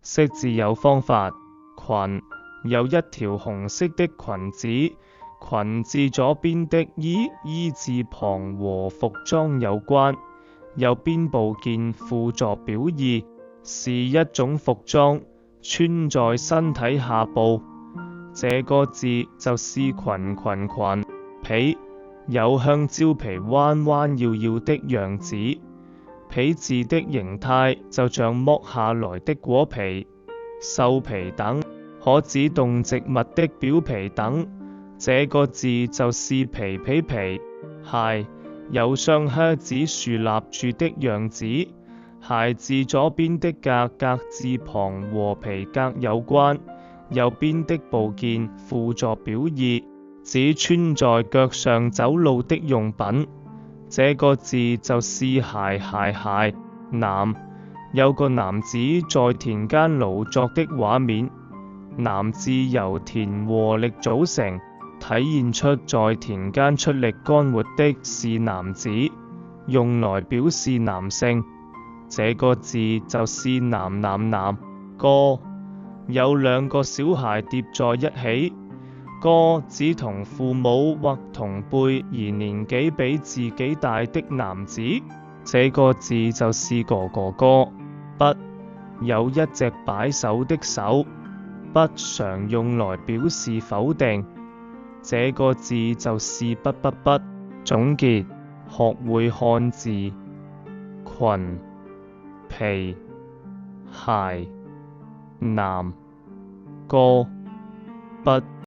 識字有方法。裙有一條紅色的裙子，裙字左邊的衣字旁和服裝有關，右邊部件輔助表意，是一種服裝，穿在身體下部。這個字就是裙，被有香蕉皮彎彎繞繞的樣子，被字的形態就像剝下來的果皮、獸皮等，可指動植物的表皮等。這個字就是皮。鞋有雙靴子豎立住的樣子，鞋字左邊的格字旁和皮革有關，右邊的部件輔助表意，指穿在腳上走路的用品。這個字就是鞋。男有個男子在田間勞作的畫面，男字由田和力組成，體現出在田間出力幹活的是男子，用來表示男性。這個字就是男。哥有兩個小孩疊在一起，哥指同父母或同輩而年紀比自己大的男子，這個字就是哥。筆有一隻擺手的手，筆常用來表示否定，這個字就是不。總結：學會漢字，裙、皮、鞋、男、哥、筆。